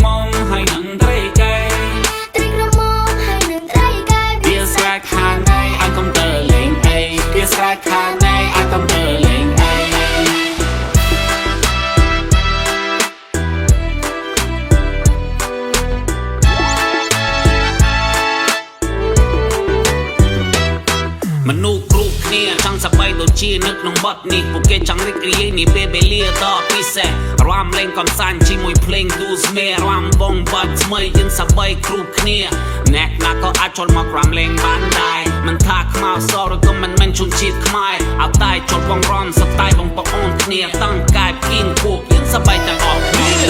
มอมให้หนังได้ไกลត្រីក្រមុំហើយនឹងត្រីកែវាស្រែកខាងណៃឲ្យកុំទើលេងអីវាស្រែកខាងណៃឲ្យកុំទើលេងអីមនុស្សគ្រប់គ្នាចង់សប្បាយដូចជានឹកក្នុងបទនេះពួកគេចង់រីករាយនេះពេលវេលាដ៏ពិសេសរាំលេងកំសាន្តជាមួយភ្លេងទូស្មេរាំបងបាត់ថ្មីយើងសប្បាយគ្រប់គ្នាអ្នកណាក៏អាចចូលមករាំលេងបានដែរមិនថាខ្មៅសឬក៏មិនមែនជនជាតិខ្មែរអត់តែចូលបងរំសប្តាយបងប្អូនគ្នាតាំងកាយគៀងពួកយើងសប្បាយទាំងអស់គ្នា